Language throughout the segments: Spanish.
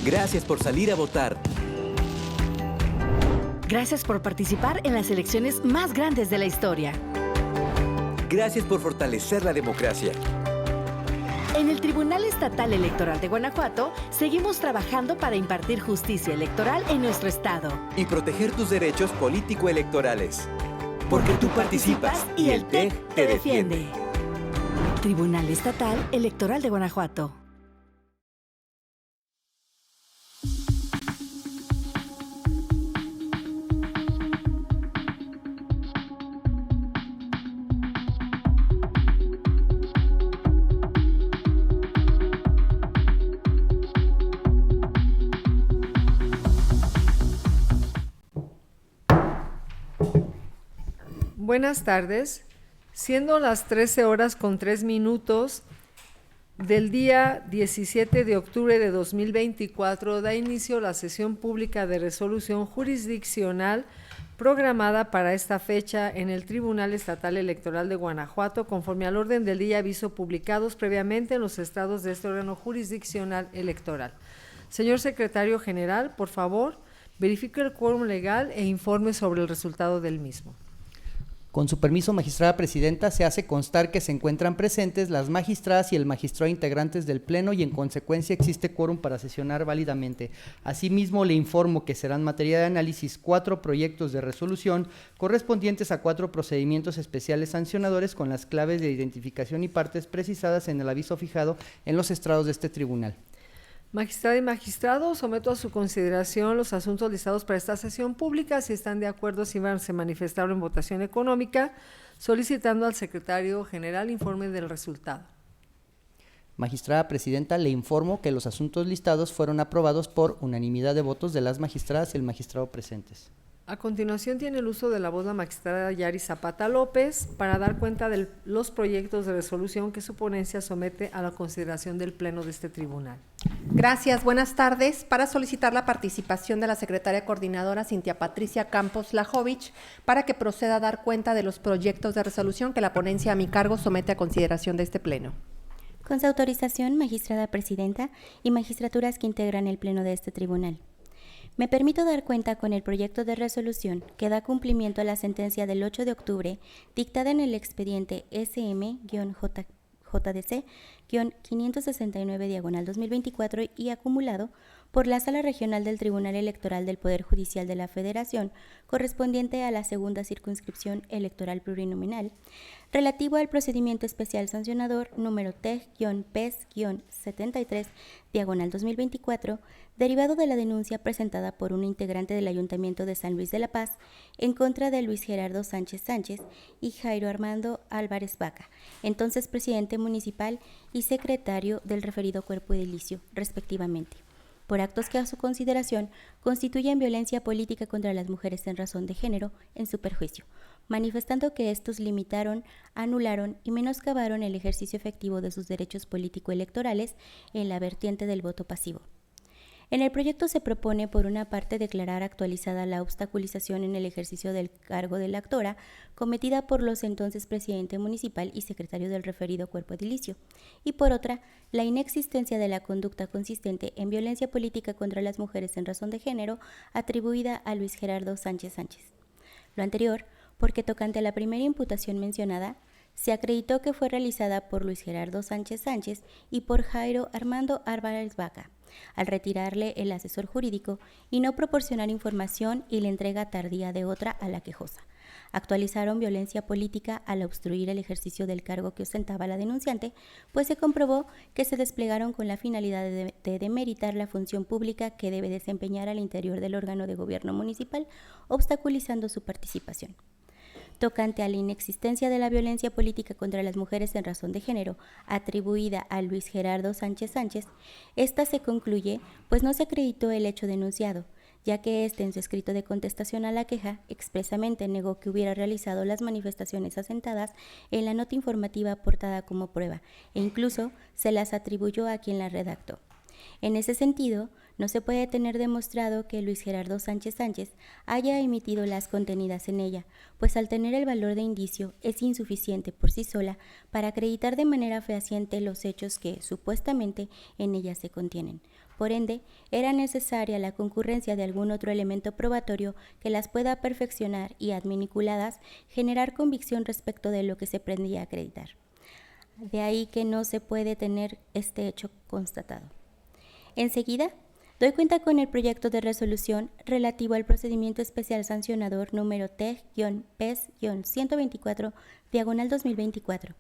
Gracias por salir a votar. Gracias por participar en las elecciones más grandes de la historia. Gracias por fortalecer la democracia. En el Tribunal Estatal Electoral de Guanajuato, seguimos trabajando para impartir justicia electoral en nuestro estado. Y proteger tus derechos político-electorales. Porque tú participas y el TEG te defiende. Tribunal Estatal Electoral de Guanajuato. Buenas tardes, siendo las 13:03 del día 17 de octubre de 2024, da inicio la sesión pública de resolución jurisdiccional programada para esta fecha en el Tribunal Estatal Electoral de Guanajuato, conforme al orden del día aviso publicados previamente en los estados de este órgano jurisdiccional electoral. Señor Secretario General, por favor, verifique el quórum legal e informe sobre el resultado del mismo. Con su permiso, magistrada presidenta, se hace constar que se encuentran presentes las magistradas y el magistrado integrantes del Pleno y en consecuencia existe quórum para sesionar válidamente. Asimismo, le informo que serán materia de análisis 4 proyectos de resolución correspondientes a 4 procedimientos especiales sancionadores con las claves de identificación y partes precisadas en el aviso fijado en los estrados de este tribunal. Magistrada y magistrado, someto a su consideración los asuntos listados para esta sesión pública. Si están de acuerdo, se manifestaron en votación económica, solicitando al secretario general informe del resultado. Magistrada presidenta, le informo que los asuntos listados fueron aprobados por unanimidad de votos de las magistradas y el magistrado presentes. A continuación tiene el uso de la voz la magistrada Yari Zapata López para dar cuenta de los proyectos de resolución que su ponencia somete a la consideración del Pleno de este tribunal. Gracias, buenas tardes. Para solicitar la participación de la secretaria coordinadora Cintia Patricia Campos Lajovich para que proceda a dar cuenta de los proyectos de resolución que la ponencia a mi cargo somete a consideración de este Pleno. Con su autorización, magistrada presidenta y magistraturas que integran el Pleno de este tribunal. Me permito dar cuenta con el proyecto de resolución que da cumplimiento a la sentencia del 8 de octubre dictada en el expediente SM-JDC-569/2024 y acumulado por la Sala Regional del Tribunal Electoral del Poder Judicial de la Federación, correspondiente a la segunda circunscripción electoral plurinominal, relativo al procedimiento especial sancionador número TEG-PES-73/2024, derivado de la denuncia presentada por un integrante del Ayuntamiento de San Luis de la Paz en contra de Luis Gerardo Sánchez Sánchez y Jairo Armando Álvarez Vaca, entonces presidente municipal y secretario del referido cuerpo edilicio, respectivamente, por actos que a su consideración constituyen violencia política contra las mujeres en razón de género en su perjuicio, manifestando que estos limitaron, anularon y menoscabaron el ejercicio efectivo de sus derechos político-electorales en la vertiente del voto pasivo. En el proyecto se propone, por una parte, declarar actualizada la obstaculización en el ejercicio del cargo de la actora cometida por los entonces presidente municipal y secretario del referido cuerpo edilicio, y por otra, la inexistencia de la conducta consistente en violencia política contra las mujeres en razón de género atribuida a Luis Gerardo Sánchez Sánchez. Lo anterior, porque tocante a la primera imputación mencionada, se acreditó que fue realizada por Luis Gerardo Sánchez Sánchez y por Jairo Armando Álvarez Vaca, al retirarle el asesor jurídico y no proporcionar información y la entrega tardía de otra a la quejosa. Actualizaron violencia política al obstruir el ejercicio del cargo que ostentaba la denunciante, pues se comprobó que se desplegaron con la finalidad de demeritar la función pública que debe desempeñar al interior del órgano de gobierno municipal, obstaculizando su participación. Tocante a la inexistencia de la violencia política contra las mujeres en razón de género atribuida a Luis Gerardo Sánchez Sánchez, esta se concluye pues no se acreditó el hecho denunciado, ya que éste en su escrito de contestación a la queja expresamente negó que hubiera realizado las manifestaciones asentadas en la nota informativa aportada como prueba e incluso se las atribuyó a quien la redactó. En ese sentido, no se puede tener demostrado que Luis Gerardo Sánchez Sánchez haya emitido las contenidas en ella, pues al tener el valor de indicio es insuficiente por sí sola para acreditar de manera fehaciente los hechos que, supuestamente, en ella se contienen. Por ende, era necesaria la concurrencia de algún otro elemento probatorio que las pueda perfeccionar y, adminiculadas, generar convicción respecto de lo que se pretendía acreditar. De ahí que no se puede tener este hecho constatado. Enseguida, doy cuenta con el proyecto de resolución relativo al procedimiento especial sancionador número TEG-PES-124/2024,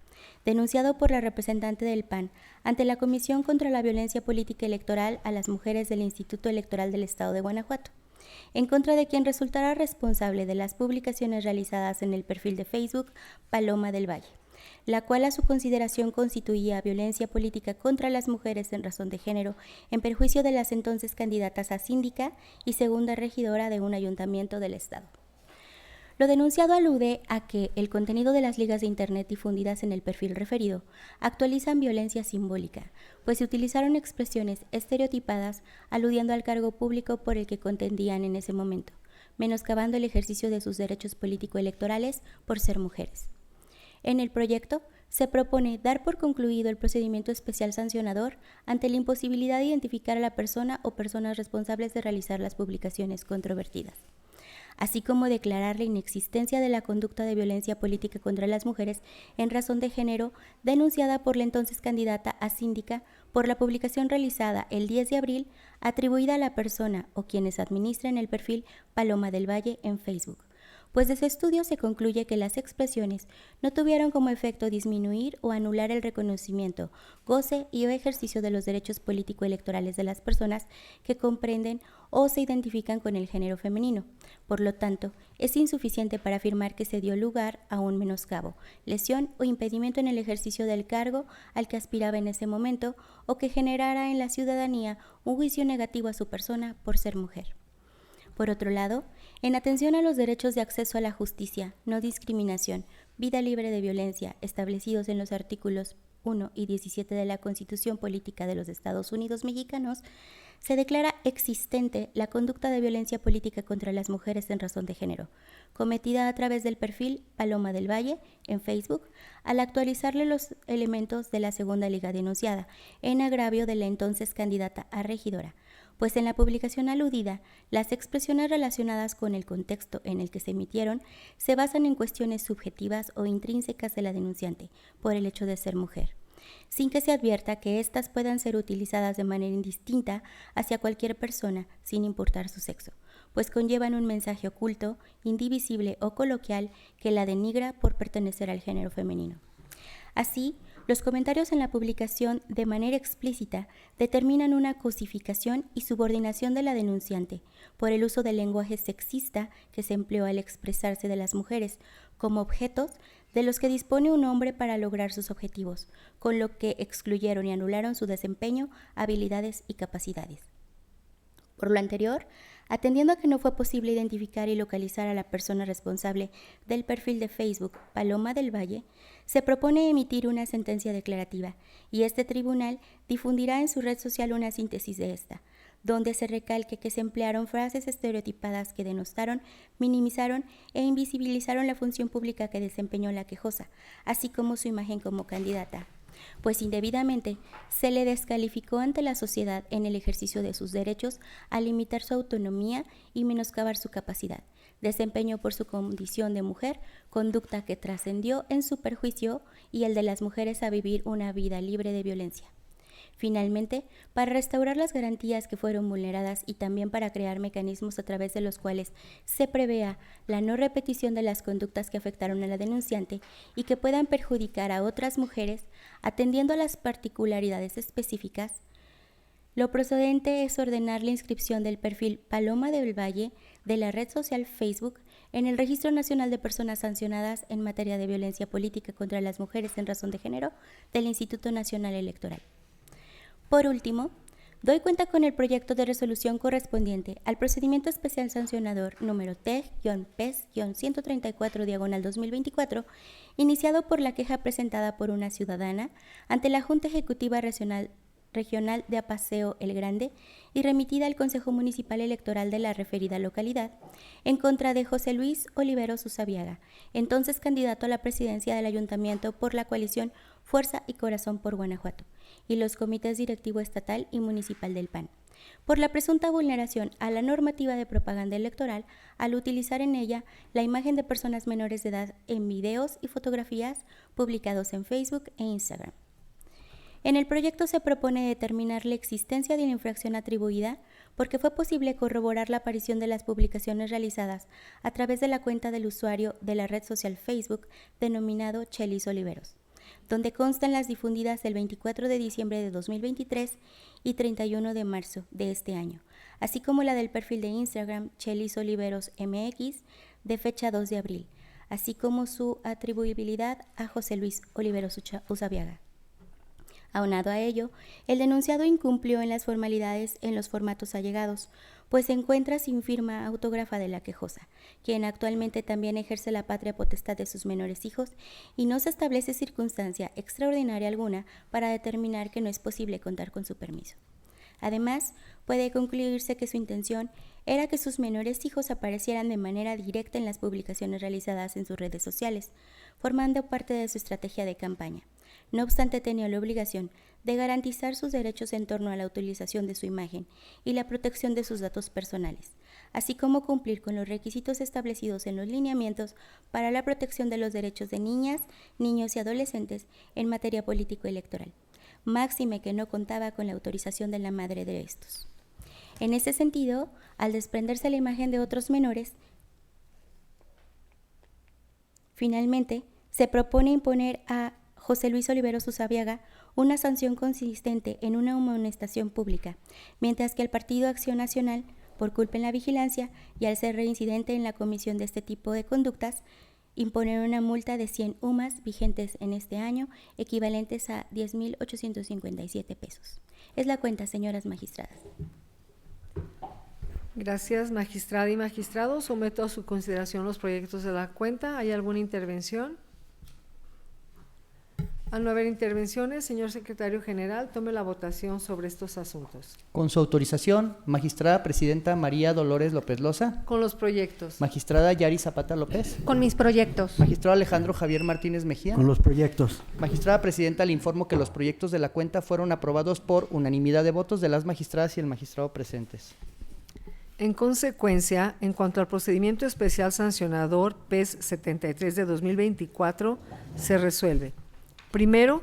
denunciado por la representante del PAN ante la Comisión contra la Violencia Política Electoral a las Mujeres del Instituto Electoral del Estado de Guanajuato, en contra de quien resultará responsable de las publicaciones realizadas en el perfil de Facebook Paloma del Valle, la cual a su consideración constituía violencia política contra las mujeres en razón de género, en perjuicio de las entonces candidatas a síndica y segunda regidora de un ayuntamiento del Estado. Lo denunciado alude a que el contenido de las ligas de Internet difundidas en el perfil referido actualizan violencia simbólica, pues se utilizaron expresiones estereotipadas aludiendo al cargo público por el que contendían en ese momento, menoscabando el ejercicio de sus derechos político-electorales por ser mujeres. En el proyecto se propone dar por concluido el procedimiento especial sancionador ante la imposibilidad de identificar a la persona o personas responsables de realizar las publicaciones controvertidas, así como declarar la inexistencia de la conducta de violencia política contra las mujeres en razón de género denunciada por la entonces candidata a síndica por la publicación realizada el 10 de abril atribuida a la persona o quienes administran el perfil Paloma del Valle en Facebook, pues de su estudio se concluye que las expresiones no tuvieron como efecto disminuir o anular el reconocimiento, goce y o ejercicio de los derechos político-electorales de las personas que comprenden o se identifican con el género femenino. Por lo tanto, es insuficiente para afirmar que se dio lugar a un menoscabo, lesión o impedimento en el ejercicio del cargo al que aspiraba en ese momento o que generara en la ciudadanía un juicio negativo a su persona por ser mujer. Por otro lado, en atención a los derechos de acceso a la justicia, no discriminación, vida libre de violencia, establecidos en los artículos 1 y 17 de la Constitución Política de los Estados Unidos Mexicanos, se declara existente la conducta de violencia política contra las mujeres en razón de género, cometida a través del perfil Paloma del Valle en Facebook, al actualizarle los elementos de la segunda liga denunciada, en agravio de la entonces candidata a regidora, pues en la publicación aludida, las expresiones relacionadas con el contexto en el que se emitieron se basan en cuestiones subjetivas o intrínsecas de la denunciante, por el hecho de ser mujer, sin que se advierta que éstas puedan ser utilizadas de manera indistinta hacia cualquier persona, sin importar su sexo, pues conllevan un mensaje oculto, indivisible o coloquial que la denigra por pertenecer al género femenino. Así, los comentarios en la publicación de manera explícita determinan una cosificación y subordinación de la denunciante por el uso del lenguaje sexista que se empleó al expresarse de las mujeres como objetos de los que dispone un hombre para lograr sus objetivos, con lo que excluyeron y anularon su desempeño, habilidades y capacidades. Por lo anterior, atendiendo a que no fue posible identificar y localizar a la persona responsable del perfil de Facebook Paloma del Valle, se propone emitir una sentencia declarativa y este tribunal difundirá en su red social una síntesis de esta, donde se recalque que se emplearon frases estereotipadas que denostaron, minimizaron e invisibilizaron la función pública que desempeñó la quejosa, así como su imagen como candidata, pues indebidamente se le descalificó ante la sociedad en el ejercicio de sus derechos al limitar su autonomía y menoscabar su capacidad, desempeño por su condición de mujer, conducta que trascendió en su perjuicio y el de las mujeres a vivir una vida libre de violencia. Finalmente, para restaurar las garantías que fueron vulneradas y también para crear mecanismos a través de los cuales se prevea la no repetición de las conductas que afectaron a la denunciante y que puedan perjudicar a otras mujeres, atendiendo a las particularidades específicas, lo procedente es ordenar la inscripción del perfil Paloma del Valle de la red social Facebook en el Registro Nacional de Personas Sancionadas en materia de violencia política contra las mujeres en razón de género del Instituto Nacional Electoral. Por último, doy cuenta con el proyecto de resolución correspondiente al procedimiento especial sancionador número TEG-PES-134/2024, iniciado por la queja presentada por una ciudadana ante la Junta Ejecutiva Regional Regional de Apaseo El Grande y remitida al Consejo Municipal Electoral de la referida localidad, en contra de José Luis Oliveros Usabiaga, entonces candidato a la presidencia del Ayuntamiento por la coalición Fuerza y Corazón por Guanajuato, y los comités directivo estatal y municipal del PAN, por la presunta vulneración a la normativa de propaganda electoral al utilizar en ella la imagen de personas menores de edad en videos y fotografías publicados en Facebook e Instagram. En el proyecto se propone determinar la existencia de la infracción atribuida porque fue posible corroborar la aparición de las publicaciones realizadas a través de la cuenta del usuario de la red social Facebook denominado Chelis Oliveros, donde constan las difundidas el 24 de diciembre de 2023 y 31 de marzo de este año, así como la del perfil de Instagram Chelis Oliveros MX de fecha 2 de abril, así como su atribuibilidad a José Luis Oliveros Usabiaga. Aunado a ello, el denunciado incumplió en las formalidades en los formatos allegados, pues se encuentra sin firma autógrafa de la quejosa, quien actualmente también ejerce la patria potestad de sus menores hijos, y no se establece circunstancia extraordinaria alguna para determinar que no es posible contar con su permiso. Además, puede concluirse que su intención era que sus menores hijos aparecieran de manera directa en las publicaciones realizadas en sus redes sociales, formando parte de su estrategia de campaña. No obstante, tenía la obligación de garantizar sus derechos en torno a la utilización de su imagen y la protección de sus datos personales, así como cumplir con los requisitos establecidos en los lineamientos para la protección de los derechos de niñas, niños y adolescentes en materia político-electoral, máxime que no contaba con la autorización de la madre de estos. En ese sentido, al desprenderse la imagen de otros menores, finalmente se propone imponer a José Luis Oliveros Usabiaga una sanción consistente en una amonestación pública, mientras que el Partido Acción Nacional, por culpa en la vigilancia y al ser reincidente en la comisión de este tipo de conductas, imponer una multa de 100 UMAS vigentes en este año, equivalentes a 10,857 pesos. Es la cuenta, señoras magistradas. Gracias, magistrada y magistrado. Someto a su consideración los proyectos de la cuenta. ¿Hay alguna intervención? Al no haber intervenciones, señor secretario general, tome la votación sobre estos asuntos. Con su autorización, magistrada presidenta María Dolores López Loza. Con los proyectos. Magistrada Yari Zapata López. Con mis proyectos. Magistrado Alejandro Javier Martínez Mejía. Con los proyectos. Magistrada presidenta, le informo que los proyectos de la cuenta fueron aprobados por unanimidad de votos de las magistradas y el magistrado presentes. En consecuencia, en cuanto al procedimiento especial sancionador PES 73 de 2024, se resuelve. Primero,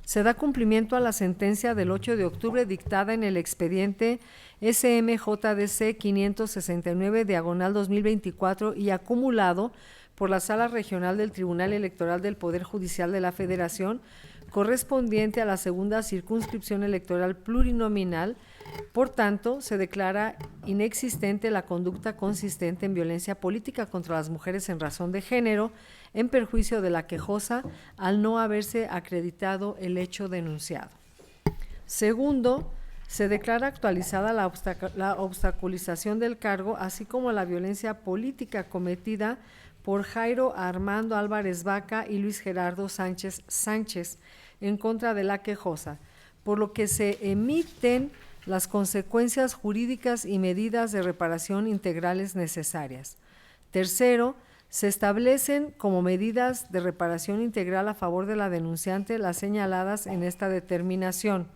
se da cumplimiento a la sentencia del 8 de octubre dictada en el expediente SMJDC 569/2024 y acumulado por la Sala Regional del Tribunal Electoral del Poder Judicial de la Federación, correspondiente a la segunda circunscripción electoral plurinominal. Por tanto, se declara inexistente la conducta consistente en violencia política contra las mujeres en razón de género, en perjuicio de la quejosa, al no haberse acreditado el hecho denunciado. Segundo, se declara actualizada la obstaculización del cargo, así como la violencia política cometida por Jairo Armando Álvarez Vaca y Luis Gerardo Sánchez en contra de la quejosa, por lo que se emiten las consecuencias jurídicas y medidas de reparación integrales necesarias. Tercero, se establecen como medidas de reparación integral a favor de la denunciante las señaladas en esta determinación.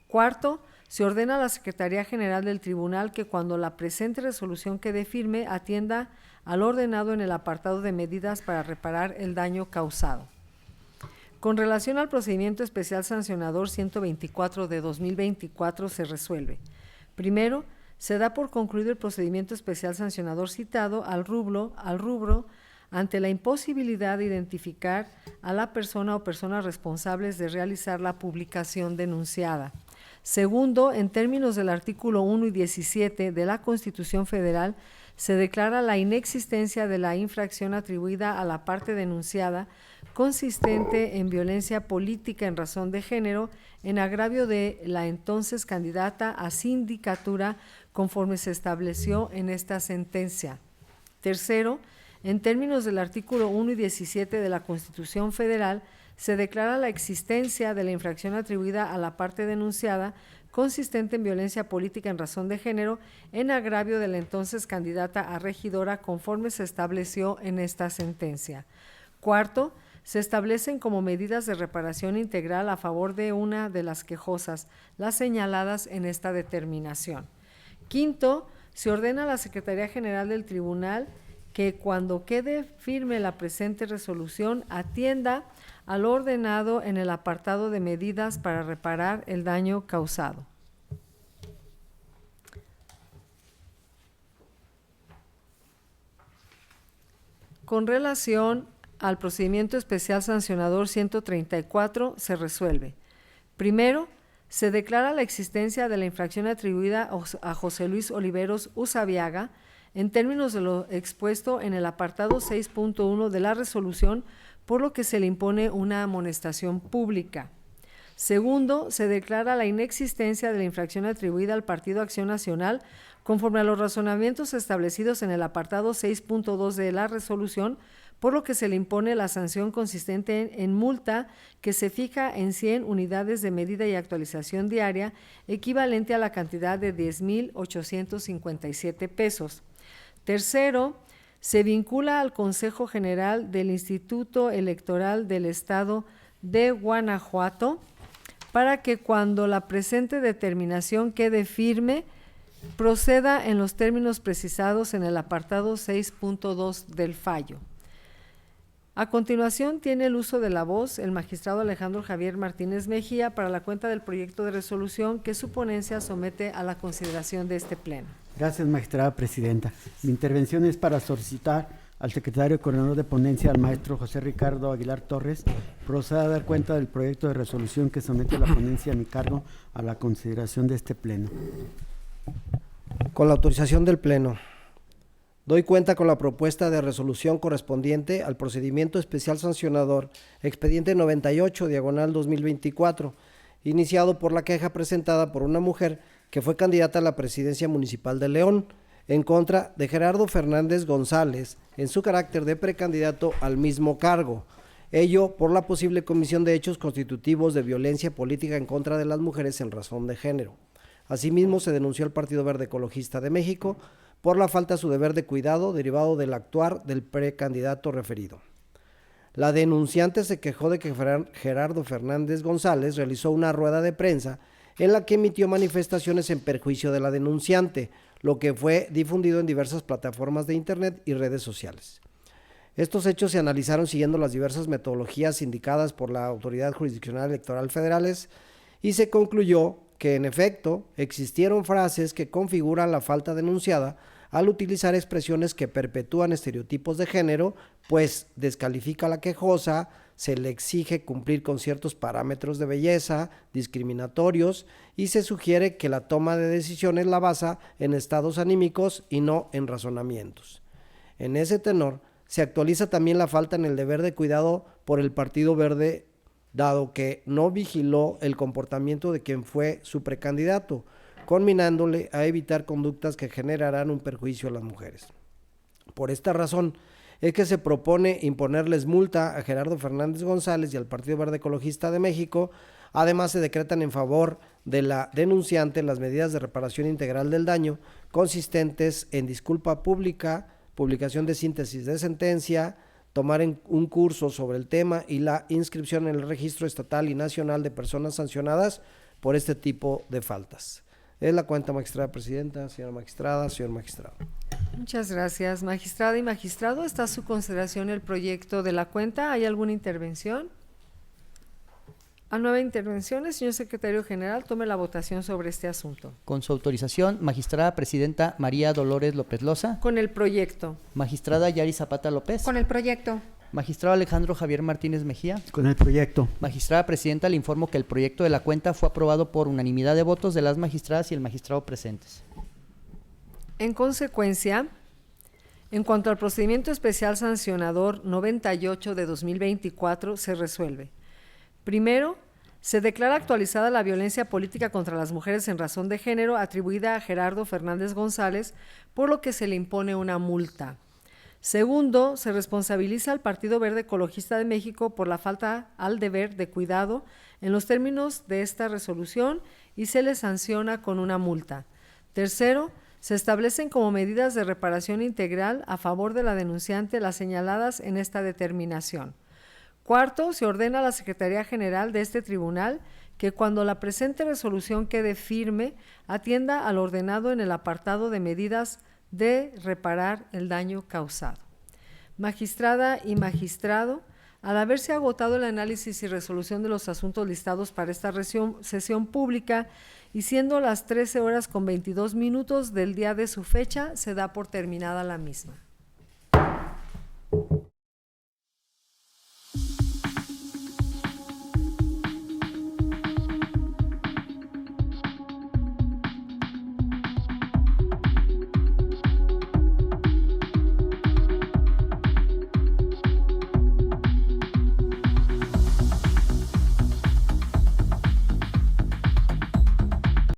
Cuarto, se ordena a la Secretaría General del Tribunal que cuando la presente resolución quede firme atienda al ordenado en el apartado de medidas para reparar el daño causado. Con relación al procedimiento especial sancionador 124 de 2024 se resuelve. Primero, se da por concluido el procedimiento especial sancionador citado al rubro ante la imposibilidad de identificar a la persona o personas responsables de realizar la publicación denunciada. Segundo, en términos del artículo 1 y 17 de la Constitución Federal, se declara la inexistencia de la infracción atribuida a la parte denunciada consistente en violencia política en razón de género en agravio de la entonces candidata a sindicatura conforme se estableció en esta sentencia. Tercero, en términos del artículo 1 y 17 de la Constitución Federal, se declara la existencia de la infracción atribuida a la parte denunciada consistente en violencia política en razón de género en agravio de la entonces candidata a regidora conforme se estableció en esta sentencia. Cuarto, se establecen como medidas de reparación integral a favor de una de las quejosas, las señaladas en esta determinación. Quinto, se ordena a la Secretaría General del Tribunal que cuando quede firme la presente resolución atienda a lo ordenado en el apartado de medidas para reparar el daño causado. Con relación al procedimiento especial sancionador 134, se resuelve. Primero, se declara la existencia de la infracción atribuida a José Luis Oliveros Usabiaga en términos de lo expuesto en el apartado 6.1 de la resolución, por lo que se le impone una amonestación pública. Segundo, se declara la inexistencia de la infracción atribuida al Partido Acción Nacional conforme a los razonamientos establecidos en el apartado 6.2 de la resolución, por lo que se le impone la sanción consistente en multa que se fija en 100 unidades de medida y actualización diaria, equivalente a la cantidad de 10,857 pesos. Tercero, se vincula al Consejo General del Instituto Electoral del Estado de Guanajuato para que cuando la presente determinación quede firme, proceda en los términos precisados en el apartado 6.2 del fallo. A continuación, tiene el uso de la voz el magistrado Alejandro Javier Martínez Mejía para la cuenta del proyecto de resolución que su ponencia somete a la consideración de este Pleno. Gracias, magistrada presidenta. Mi intervención es para solicitar al secretario coordinador de ponencia, al maestro José Ricardo Aguilar Torres, proceda a dar cuenta del proyecto de resolución que somete la ponencia a mi cargo a la consideración de este Pleno. Con la autorización del Pleno, doy cuenta con la propuesta de resolución correspondiente al procedimiento especial sancionador expediente 98 /2024, iniciado por la queja presentada por una mujer que fue candidata a la presidencia municipal de León, en contra de Gerardo Fernández González, en su carácter de precandidato al mismo cargo, ello por la posible comisión de hechos constitutivos de violencia política en contra de las mujeres en razón de género. Asimismo, se denunció al Partido Verde Ecologista de México por la falta a su deber de cuidado derivado del actuar del precandidato referido. La denunciante se quejó de que Gerardo Fernández González realizó una rueda de prensa en la que emitió manifestaciones en perjuicio de la denunciante, lo que fue difundido en diversas plataformas de internet y redes sociales. Estos hechos se analizaron siguiendo las diversas metodologías indicadas por la Autoridad Jurisdiccional Electoral Federales y se concluyó que en efecto existieron frases que configuran la falta denunciada al utilizar expresiones que perpetúan estereotipos de género, pues descalifica a la quejosa, se le exige cumplir con ciertos parámetros de belleza discriminatorios y se sugiere que la toma de decisiones la basa en estados anímicos y no en razonamientos. En ese tenor, se actualiza también la falta en el deber de cuidado por el Partido Verde, dado que no vigiló el comportamiento de quien fue su precandidato, conminándole a evitar conductas que generarán un perjuicio a las mujeres. Por esta razón, es que se propone imponerles multa a Gerardo Fernández González y al Partido Verde Ecologista de México. Además, se decretan en favor de la denunciante las medidas de reparación integral del daño, consistentes en disculpa pública, publicación de síntesis de sentencia, tomar un curso sobre el tema y la inscripción en el Registro Estatal y Nacional de Personas Sancionadas por este tipo de faltas. Es la cuenta, magistrada presidenta, señora magistrada, señor magistrado. Muchas gracias, magistrada y magistrado. ¿Está a su consideración el proyecto de la cuenta? ¿Hay alguna intervención? A 9 intervenciones, señor secretario general, tome la votación sobre este asunto. Con su autorización, magistrada presidenta María Dolores López Loza. Con el proyecto. Magistrada Yari Zapata López. Con el proyecto. Magistrado Alejandro Javier Martínez Mejía. Con el proyecto. Magistrada presidenta, le informo que el proyecto de la cuenta fue aprobado por unanimidad de votos de las magistradas y el magistrado presentes. En consecuencia, en cuanto al procedimiento especial sancionador 98 de 2024, se resuelve. Primero, se declara actualizada la violencia política contra las mujeres en razón de género atribuida a Gerardo Fernández González, por lo que se le impone una multa. Segundo, se responsabiliza al Partido Verde Ecologista de México por la falta al deber de cuidado en los términos de esta resolución y se le sanciona con una multa. Tercero, se establecen como medidas de reparación integral a favor de la denunciante las señaladas en esta determinación. Cuarto, se ordena a la Secretaría General de este tribunal que cuando la presente resolución quede firme, atienda al ordenado en el apartado de medidas de reparar el daño causado. Magistrada y magistrado, al haberse agotado el análisis y resolución de los asuntos listados para esta sesión pública y siendo las 13:22 del día de su fecha, se da por terminada la misma.